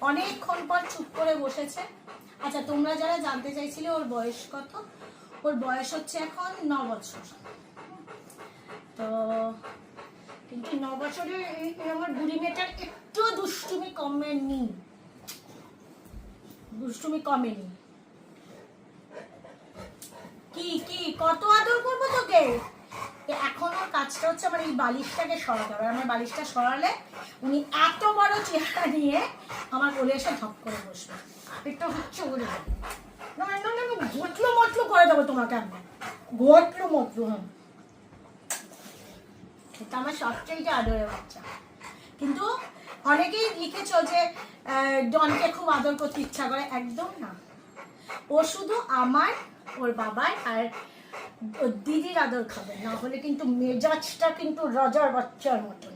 অনেকক্ষণ পর চুপ করে বসেছে। আচ্ছা, তোমরা যারা জানতে চাইছিলে ওর বয়স কত, ওর বয়স হচ্ছে এখন 9 বছর। তো কিন্তু 9 বছরের আমার বুড়ি মেয়েটার একটু দুষ্টুমি কমেনি, কি কি কত আদর করবো তোকে। এখন ওর কাজটা হচ্ছে আমার এই বালিশটাকে সরাতে হবে। আমার বালিশটা সরালে উনি এত বড় চেহারা নিয়ে আমার কোলে এসে ধপ করে বসবে। এটা হচ্ছে ওরে ঘটলো মটলো করে দেবো তোমাকে, আমি ঘটলো মটলো। হ্যাঁ, এটা আমার সবচেয়ে আদরের বাচ্চা। কিন্তু অনেকেই লিখেছো যে ডনকে খুব আদর করতে ইচ্ছা করে, একদম না। ও শুধু আমার, ওর বাবার আর ওর দিদির আদর খাবে, না হলে কিন্তু মেজাজটা কিন্তু রাজার বাচ্চার মতন।